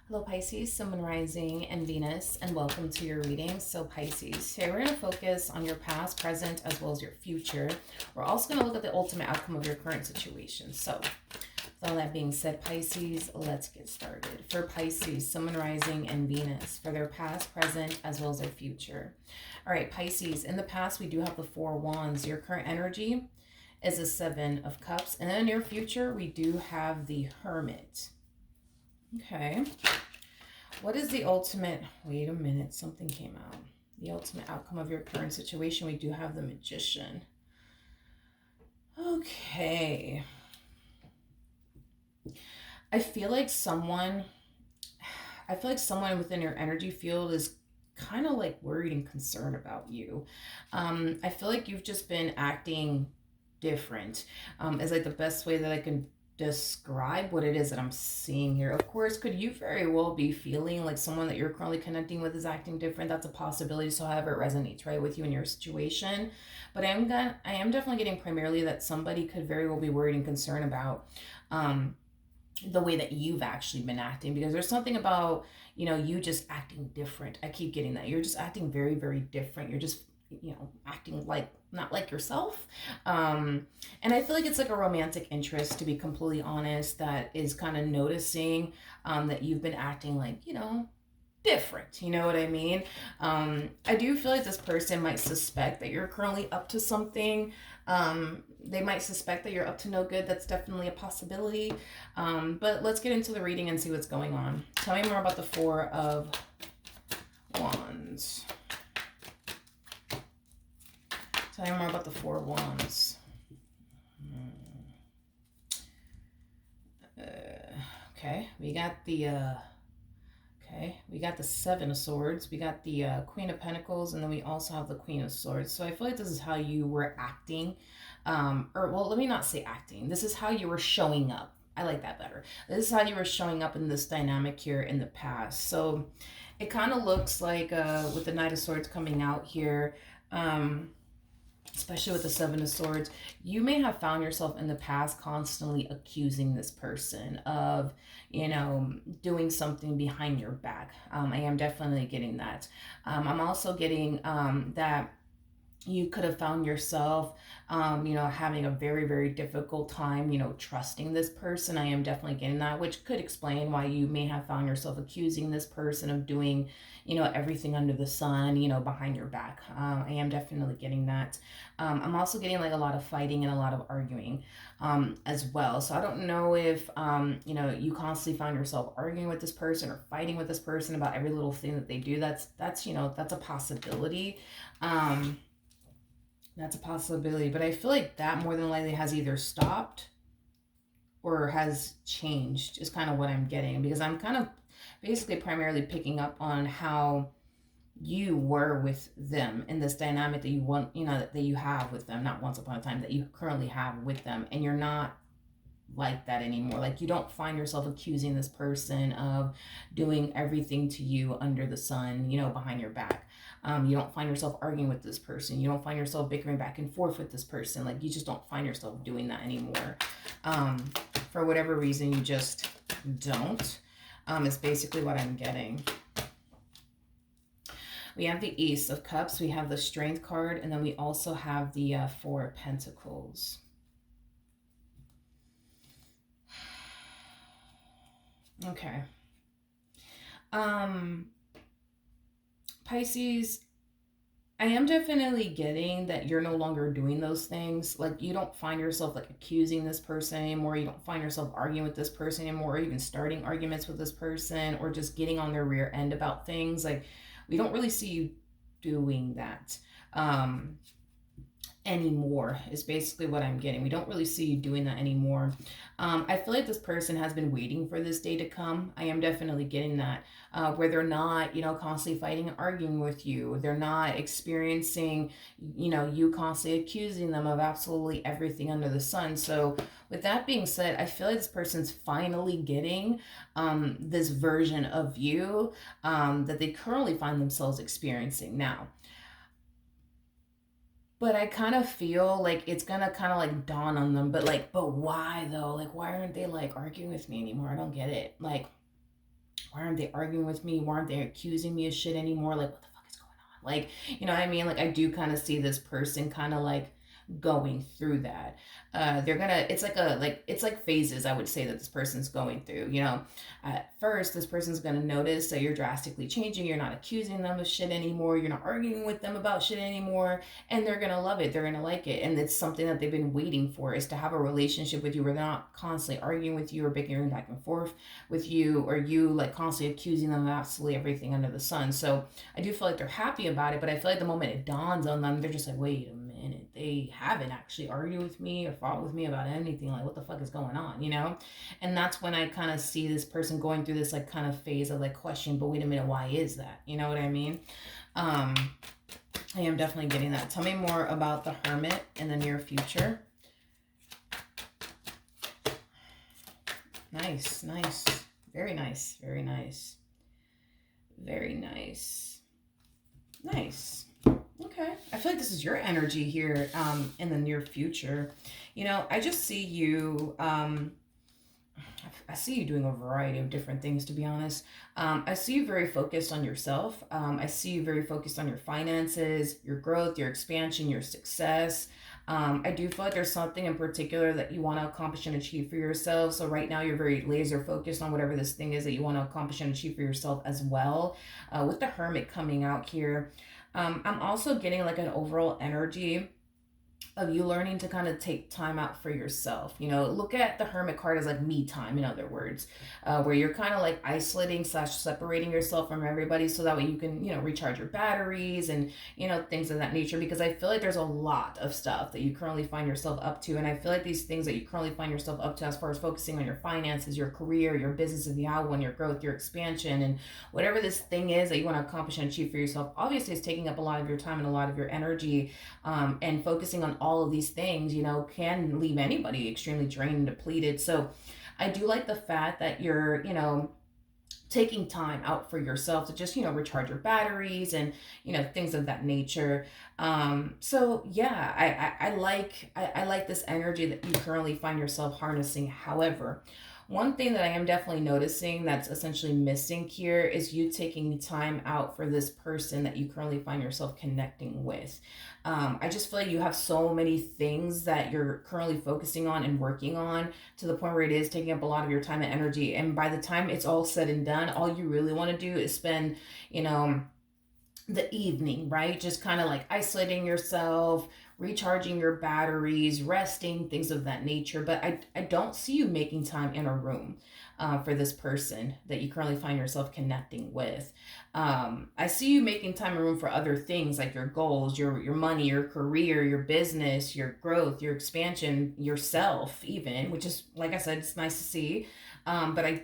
Hello Pisces, Sun, Moon, Rising, and Venus, and welcome to your reading. So Pisces, today we're going to focus on your past, present, as well as your future. We're also going to look at the ultimate outcome of your current situation. So with all that being said, Pisces, let's get started. For Pisces, Sun, Moon, Rising, and Venus, for their past, present, as well as their future. All right, Pisces, in the past we do have the Four Wands. Your current energy is a Seven of Cups. And then in your future, we do have the Hermit. Okay. What is the ultimate... Wait a minute. Something came out. The ultimate outcome of your current situation. We do have the Magician. Okay. I feel like someone within your energy field is kind of like worried and concerned about you. I feel like you've just been acting different. Is like the best way that I can describe what it is that I'm seeing here. Of course, could you very well be feeling like someone that you're currently connecting with is acting different? That's a possibility. So however it resonates, right, with you and your situation. But I am definitely getting primarily that somebody could very well be worried and concerned about the way that you've actually been acting, because there's something about, you just acting different. I keep getting that. You're just acting very, very different. You're just, acting like not like yourself. And I feel like it's like a romantic interest, to be completely honest, that is kind of noticing that you've been acting like, different. You know what I mean? I do feel like this person might suspect that you're currently up to something. They might suspect that you're up to no good. That's definitely a possibility. But let's get into the reading and see what's going on. Tell me more about the Four of Wands. Tell me more about the Four of Wands. Okay, we got the Seven of Swords. We got the Queen of Pentacles, and then we also have the Queen of Swords. So I feel like this is how you were acting. Let me not say acting. This is how you were showing up. I like that better. This is how you were showing up in this dynamic here in the past. So it kind of looks like with the Knight of Swords coming out here, especially with the Seven of Swords, you may have found yourself in the past constantly accusing this person of, doing something behind your back. I am definitely getting that. I'm also getting that you could have found yourself, having a very, very difficult time, trusting this person. I am definitely getting that, which could explain why you may have found yourself accusing this person of doing, everything under the sun, behind your back. I am definitely getting that. I'm also getting like a lot of fighting and a lot of arguing as well. So I don't know if, you constantly find yourself arguing with this person or fighting with this person about every little thing that they do. That's a possibility. That's a possibility, but I feel like that more than likely has either stopped or has changed is kind of what I'm getting, because I'm kind of basically primarily picking up on how you were with them in this dynamic that you want, that you have with them, not once upon a time, that you currently have with them, and you're not like that anymore. Like, you don't find yourself accusing this person of doing everything to you under the sun, behind your back. You don't find yourself arguing with this person. You don't find yourself bickering back and forth with this person. Like, you just don't find yourself doing that anymore. For whatever reason, you just don't. Is basically what I'm getting. We have the Ace of Cups. We have the Strength card. And then we also have the Four of Pentacles. Okay. Pisces, I am definitely getting that you're no longer doing those things. Like, you don't find yourself like accusing this person anymore. You don't find yourself arguing with this person anymore, or even starting arguments with this person, or just getting on their rear end about things. Like, we don't really see you doing that anymore, is basically what I'm getting. We don't really see you doing that anymore. I feel like this person has been waiting for this day to come. I am definitely getting that, where they're not, constantly fighting and arguing with you. They're not experiencing, you constantly accusing them of absolutely everything under the sun. So with that being said, I feel like this person's finally getting this version of you that they currently find themselves experiencing now. But I kind of feel like it's gonna kind of like dawn on them. But why though? Like, why aren't they like arguing with me anymore? I don't get it. Like, why aren't they arguing with me? Why aren't they accusing me of shit anymore? Like, what the fuck is going on? Like, you know what I mean? Like, I do kind of see this person kind of like going through that. They're gonna, it's like it's like phases, I would say, that this person's going through. You know, at first, this person's gonna notice that you're drastically changing. You're not accusing them of shit anymore. You're not arguing with them about shit anymore. And they're gonna love it. They're gonna like it. And it's something that they've been waiting for, is to have a relationship with you where they're not constantly arguing with you or bickering back and forth with you, or you like constantly accusing them of absolutely everything under the sun. So I do feel like they're happy about it, but I feel like the moment it dawns on them, they're just like, wait a minute, they haven't actually argued with me or fought with me about anything. Like, what the fuck is going on, you know? And that's when I kind of see this person going through this like kind of phase of like question, but wait a minute, why is that? You know what I mean? I am definitely getting that. Tell me more about the Hermit in the near future. Nice, nice. Very nice, very nice. Very nice. Nice. Okay. I feel like this is your energy here in the near future. You know, I just see you, I see you doing a variety of different things, to be honest. I see you very focused on yourself. I see you very focused on your finances, your growth, your expansion, your success. I do feel like there's something in particular that you want to accomplish and achieve for yourself. So right now you're very laser focused on whatever this thing is that you want to accomplish and achieve for yourself as well. With the Hermit coming out here, I'm also getting like an overall energy of you learning to kind of take time out for yourself. You know, look at the Hermit card as like me time, in other words, where you're kind of like isolating / separating yourself from everybody, so that way you can, you know, recharge your batteries and, you know, things of that nature. Because I feel like there's a lot of stuff that you currently find yourself up to. And I feel like these things that you currently find yourself up to, as far as focusing on your finances, your career, your business if you have one, your growth, your expansion, and whatever this thing is that you want to accomplish and achieve for yourself, obviously it's taking up a lot of your time and a lot of your energy. And focusing on all of these things, you know, can leave anybody extremely drained and depleted. So I do like the fact that you're, you know, taking time out for yourself to just, you know, recharge your batteries and, you know, things of that nature. So yeah, I like this energy that you currently find yourself harnessing. However, one thing that I am definitely noticing that's essentially missing here is you taking time out for this person that you currently find yourself connecting with. I just feel like you have so many things that you're currently focusing on and working on, to the point where it is taking up a lot of your time and energy. And by the time it's all said and done, all you really want to do is spend, you know, the evening, right? Just kind of like isolating yourself, recharging your batteries, resting, things of that nature. But I don't see you making time in a room for this person that you currently find yourself connecting with. I see you making time and room for other things, like your goals, your money, your career, your business, your growth, your expansion, yourself even, which is, like I said, it's nice to see. But I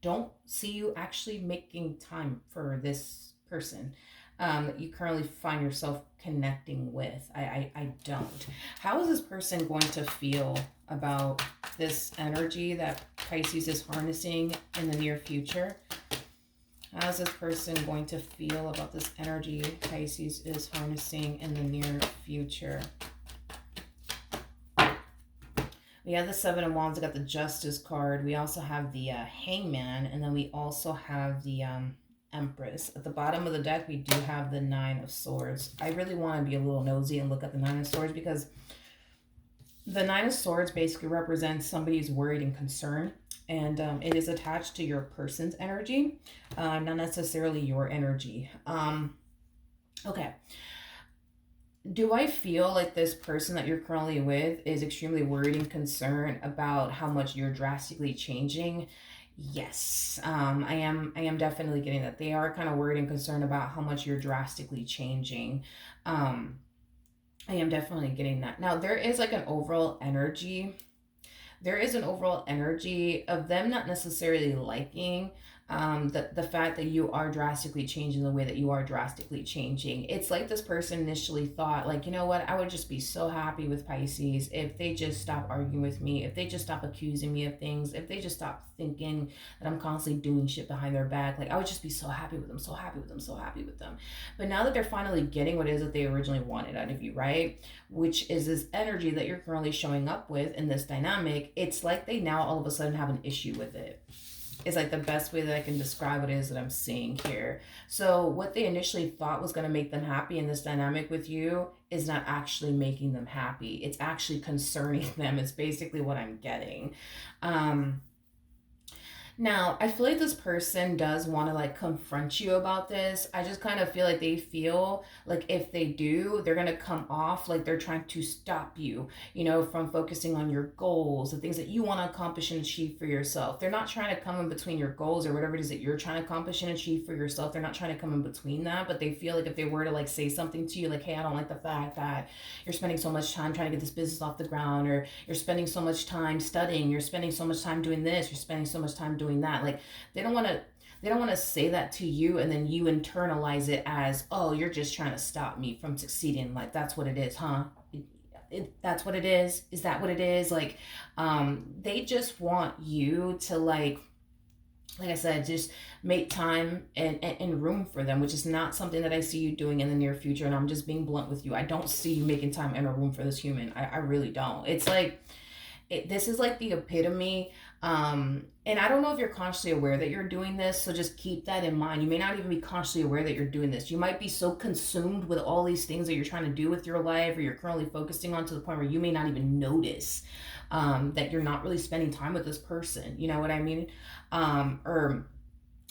don't see you actually making time for this person that you currently find yourself connecting with. I don't. How is this person going to feel about this energy that Pisces is harnessing in the near future? How is this person going to feel about this energy Pisces is harnessing in the near future? We have the Seven of Wands. I got the Justice card. We also have the Hangman, and then we also have the Empress. At the bottom of the deck, we do have the Nine of Swords. I really want to be a little nosy and look at the Nine of Swords, because the Nine of Swords basically represents somebody who's worried and concerned, and it is attached to your person's energy, not necessarily your energy. Okay. Do I feel like this person that you're currently with is extremely worried and concerned about how much you're drastically changing? Yes, I am definitely getting that. They are kind of worried and concerned about how much you're drastically changing. I am definitely getting that. Now, there is like an overall energy. There is an overall energy of them not necessarily liking the fact that you are drastically changing the way that you are drastically changing. It's like this person initially thought, like, you know what, I would just be so happy with Pisces if they just stop arguing with me, if they just stop accusing me of things, if they just stop thinking that I'm constantly doing shit behind their back. Like, I would just be so happy with them, so happy with them, so happy with them. But now that they're finally getting what it is that they originally wanted out of you, right? Which is this energy that you're currently showing up with in this dynamic, it's like they now all of a sudden have an issue with it. is like the best way that I can describe what it is that I'm seeing here. So what they initially thought was going to make them happy in this dynamic with you is not actually making them happy. It's actually concerning them. It's basically what I'm getting. Um, Now, I feel like this person does want to like confront you about this. I just kind of feel like they feel like if they do, they're going to come off like they're trying to stop you, from focusing on your goals, the things that you want to accomplish and achieve for yourself. They're not trying to come in between your goals or whatever it is that you're trying to accomplish and achieve for yourself. They're not trying to come in between that, but they feel like if they were to like say something to you, like, hey, I don't like the fact that you're spending so much time trying to get this business off the ground, or you're spending so much time studying, you're spending so much time doing this, you're spending so much time doing that. Like they don't want to say that to you and then you internalize it as, oh, you're just trying to stop me from succeeding. Like that's what it is, huh? That's what it is that what it is? Like they just want you to like I said, just make time and room for them, which is not something that I see you doing in the near future. And I'm just being blunt with you. I don't see you making time and a room for this human. I really don't. It's like this is like the epitome. And I don't know if you're consciously aware that you're doing this, so just keep that in mind. You may not even be consciously aware that you're doing this. You might be so consumed with all these things that you're trying to do with your life or you're currently focusing on, to the point where you may not even notice that you're not really spending time with this person. You know what I mean? Or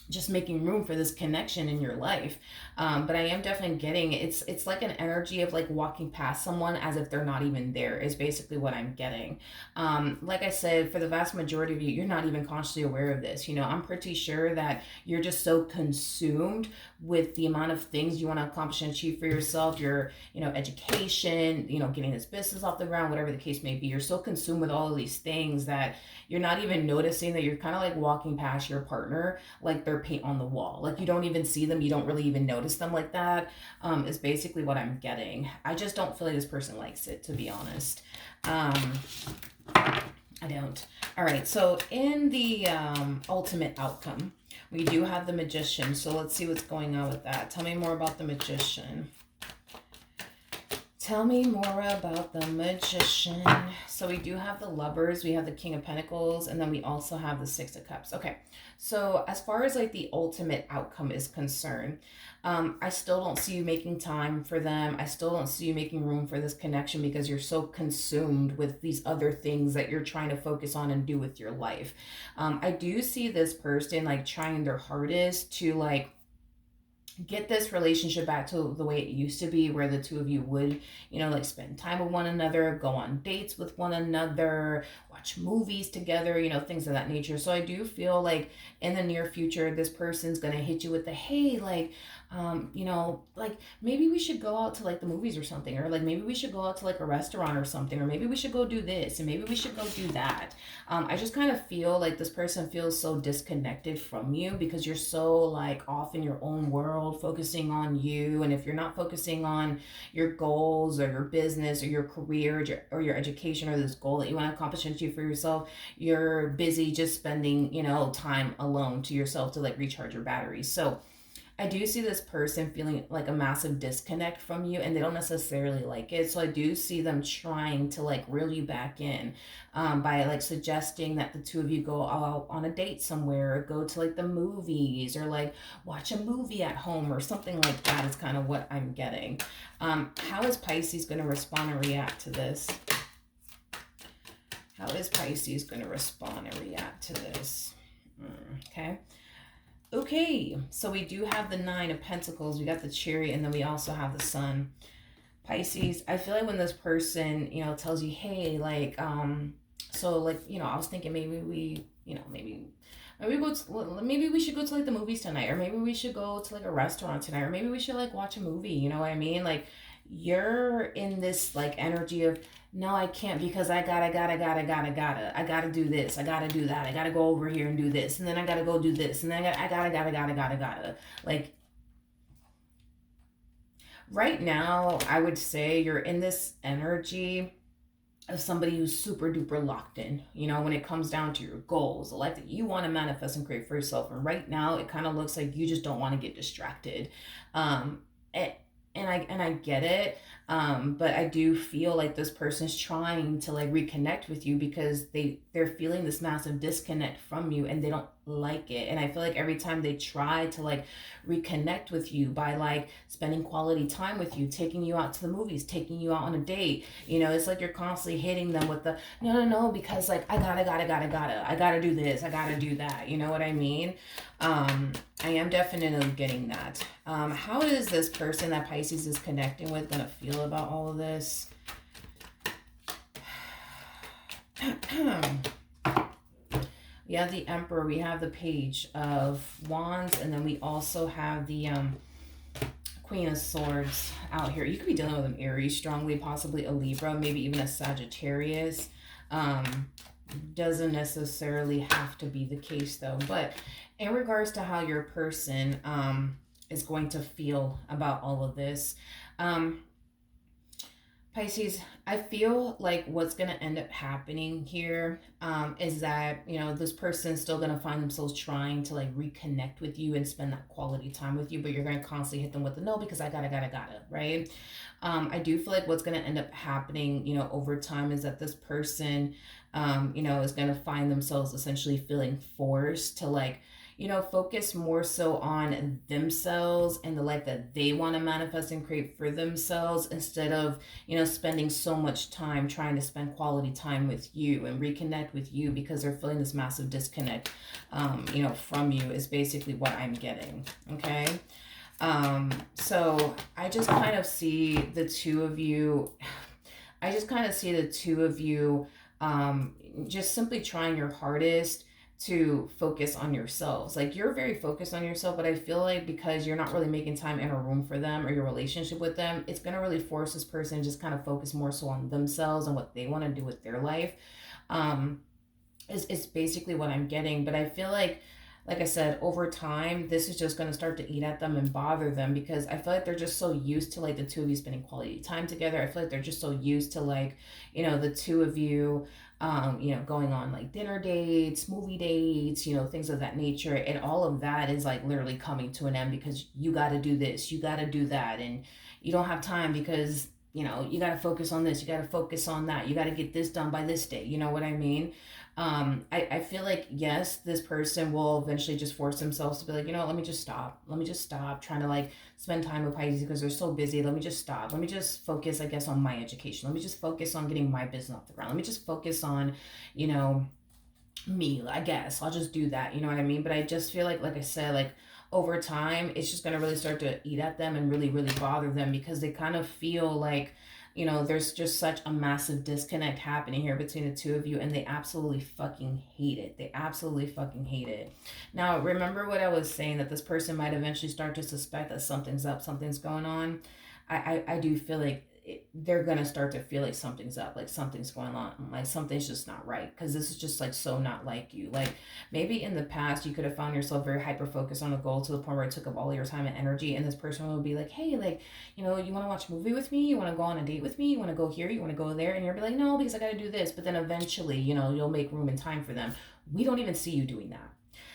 just making room for this connection in your life. But I am definitely getting it's like an energy of like walking past someone as if they're not even there is basically what I'm getting. Like I said, for the vast majority of you, you're not even consciously aware of this. I'm pretty sure that you're just so consumed with the amount of things you want to accomplish and achieve for yourself, your education, getting this business off the ground, whatever the case may be. You're so consumed with all of these things that you're not even noticing that you're kind of like walking past your partner like they're paint on the wall. Like you don't even see them, you don't really even notice them like that. Is basically what I'm getting. I just don't feel like this person likes it, to be honest. I don't. All right, so in the ultimate outcome, we do have the Magician. So let's see what's going on with that. Tell me more about the Magician. Tell me more about the Magician. So we do have the Lovers, we have the King of Pentacles, and then we also have the Six of Cups. Okay, so as far as like the ultimate outcome is concerned, I still don't see you making time for them. I still don't see you making room for this connection because you're so consumed with these other things that you're trying to focus on and do with your life. I do see this person like trying their hardest to like get this relationship back to the way it used to be, where the two of you would, like spend time with one another, go on dates with one another, watch movies together, things of that nature. So I do feel like in the near future, this person's going to hit you with the, hey, like, like maybe we should go out to like the movies or something, or like maybe we should go out to like a restaurant or something, or maybe we should go do this and maybe we should go do that. I just kind of feel like this person feels so disconnected from you because you're so like off in your own world, focusing on you. And if you're not focusing on your goals or your business or your career or your education or this goal that you want to accomplish and achieve for yourself, you're busy just spending, time alone to yourself to like recharge your batteries. So I do see this person feeling like a massive disconnect from you, and they don't necessarily like it. So I do see them trying to like reel you back in by like suggesting that the two of you go out on a date somewhere, or go to like the movies, or like watch a movie at home or something like that is kind of what I'm getting. How is Pisces going to respond and react to this? How is Pisces going to respond and react to this? Okay. Okay, so we do have the Nine of Pentacles, we got the Chariot, and then we also have the Sun. Pisces, I feel like when this person, tells you, hey, like, so like, I was thinking maybe we, maybe we should go to like the movies tonight, or maybe we should go to like a restaurant tonight, or maybe we should like watch a movie, you know what I mean? Like you're in this like energy of, no, I can't because I gotta do this, I gotta do that, I gotta go over here and do this, and then I gotta go do this, and then I gotta. Like right now, I would say you're in this energy of somebody who's super duper locked in, when it comes down to your goals, the life that you want to manifest and create for yourself. And right now, it kind of looks like you just don't want to get distracted. And I get it. But I do feel like this person's trying to like reconnect with you because they're feeling this massive disconnect from you and they don't like it. And I feel like every time they try to like reconnect with you by like spending quality time with you, taking you out to the movies, taking you out on a date, it's like you're constantly hitting them with the no, no, no, because like I gotta do this, I gotta do that. You know what I mean? I am definitely getting that. How is this person that Pisces is connecting with gonna feel about all of this? We have the Emperor, we have the Page of Wands, and then we also have the Queen of Swords out here. You could be dealing with an Aries strongly, possibly a Libra, maybe even a Sagittarius. Doesn't necessarily have to be the case though. But in regards to how your person is going to feel about all of this, Pisces, I feel like what's going to end up happening here is that, this person's still going to find themselves trying to like reconnect with you and spend that quality time with you, but you're going to constantly hit them with the no because I gotta, right? I do feel like what's going to end up happening, over time is that this person, is going to find themselves essentially feeling forced to like, focus more so on themselves and the life that they want to manifest and create for themselves instead of, spending so much time trying to spend quality time with you and reconnect with you because they're feeling this massive disconnect, from you is basically what I'm getting. Okay. So I just kind of see the two of you. Just simply trying your hardest to focus on yourselves. Like you're very focused on yourself, but I feel like because you're not really making time in a room for them or your relationship with them, it's going to really force this person to just kind of focus more so on themselves and what they want to do with their life. Is basically what I'm getting. But I feel like I said, over time, this is just going to start to eat at them and bother them because I feel like they're just so used to like the two of you spending quality time together. I feel like they're just so used to like, the two of you, going on like dinner dates, movie dates, things of that nature. And all of that is like literally coming to an end because you got to do this, you got to do that. And you don't have time because, you got to focus on this, you got to focus on that, you got to get this done by this day. You know what I mean? I feel like, yes, this person will eventually just force themselves to be like, let me just stop. Let me just stop trying to like spend time with Pisces because they're so busy. Let me just stop. Let me just focus, I guess, on my education. Let me just focus on getting my business off the ground. Let me just focus on, me, I guess. I'll just do that. You know what I mean? But I just feel like I said, like over time, it's just going to really start to eat at them and really, really bother them because they kind of feel like, there's just such a massive disconnect happening here between the two of you, and they absolutely fucking hate it. They absolutely fucking hate it. Now, remember what I was saying, that this person might eventually start to suspect that something's up, something's going on. I do feel like they're gonna start to feel like something's up, like something's going on, like something's just not right, because this is just like so not like you. Like maybe in the past you could have found yourself very hyper focused on a goal to the point where it took up all your time and energy, and this person will be like, hey, like, you want to watch a movie with me, you want to go on a date with me, you want to go here, you want to go there, and you'll be like, no, because I got to do this. But then eventually, you'll make room and time for them. We don't even see you doing that,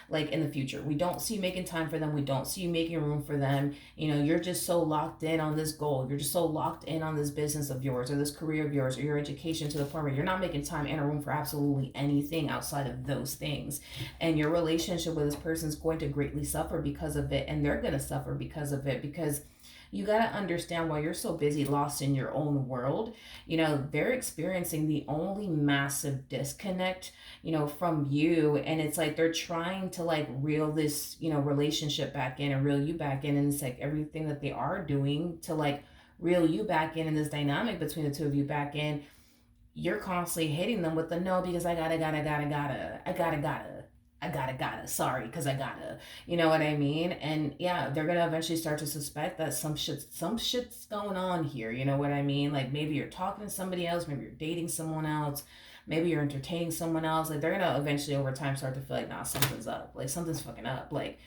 like in the future. We don't see you making time for them. We don't see you making room for them. You're just so locked in on this goal. You're just so locked in on this business of yours or this career of yours or your education to the point where you're not making time and a room for absolutely anything outside of those things. And your relationship with this person is going to greatly suffer because of it. And they're going to suffer because of it, because you got to understand, while you're so busy lost in your own world, they're experiencing the only massive disconnect, from you. And it's like they're trying to like reel this, relationship back in and reel you back in. And it's like everything that they are doing to like reel you back in this dynamic between the two of you back in, you're constantly hitting them with the no, because I gotta, sorry, because I gotta, you know what I mean? And yeah, they're gonna eventually start to suspect that some shit's going on here, you know what I mean? Like maybe you're talking to somebody else, maybe you're dating someone else, maybe you're entertaining someone else. Like they're gonna eventually over time start to feel like, nah, something's up, like something's fucking up. Like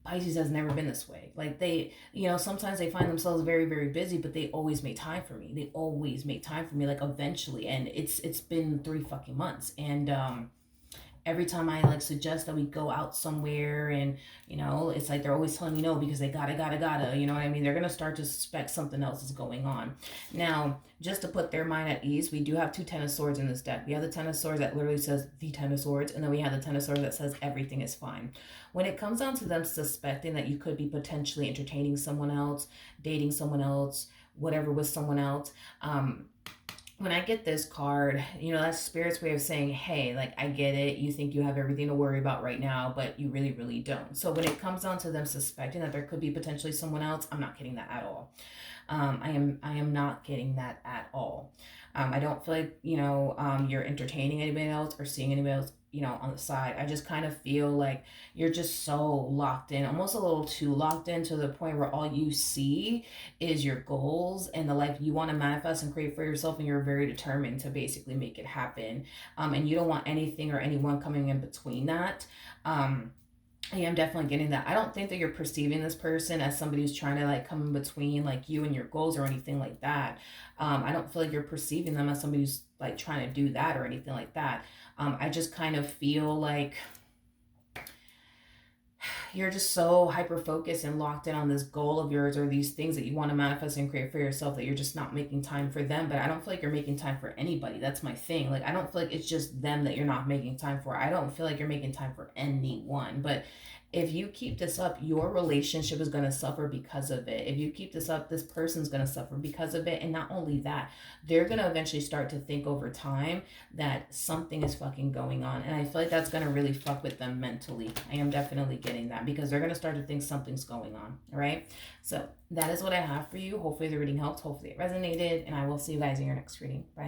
Pisces has never been this way. Like they, sometimes they find themselves very, very busy, but they always make time for me. They always make time for me, like eventually. And it's been 3 fucking months. And every time I like suggest that we go out somewhere, and it's like they're always telling me no because they gotta, you know what I mean? They're gonna start to suspect something else is going on. Now, just to put their mind at ease, we do have two Ten of Swords in this deck. We have the Ten of Swords that literally says the Ten of Swords, and then we have the Ten of Swords that says everything is fine. When it comes down to them suspecting that you could be potentially entertaining someone else, dating someone else, whatever with someone else, when I get this card, that's Spirit's way of saying, hey, like, I get it. You think you have everything to worry about right now, but you really, really don't. So when it comes down to them suspecting that there could be potentially someone else, I'm not getting that at all. I am not getting that at all. I don't feel like, you're entertaining anybody else or seeing anybody else, on the side. I just kind of feel like you're just so locked in, almost a little too locked in, to the point where all you see is your goals and the life you want to manifest and create for yourself, and you're very determined to basically make it happen. And you don't want anything or anyone coming in between that. I am definitely getting that. I don't think that you're perceiving this person as somebody who's trying to like come in between like you and your goals or anything like that. I don't feel like you're perceiving them as somebody who's like trying to do that or anything like that. I just kind of feel like you're just so hyper focused and locked in on this goal of yours or these things that you want to manifest and create for yourself, that you're just not making time for them. But I don't feel like you're making time for anybody. That's my thing. Like, I don't feel like it's just them that you're not making time for. I don't feel like you're making time for anyone. But if you keep this up, your relationship is going to suffer because of it. If you keep this up, this person's going to suffer because of it. And not only that, they're going to eventually start to think over time that something is fucking going on. And I feel like that's going to really fuck with them mentally. I am definitely getting that, because they're going to start to think something's going on. All right. So that is what I have for you. Hopefully the reading helped. Hopefully it resonated. And I will see you guys in your next reading. Bye.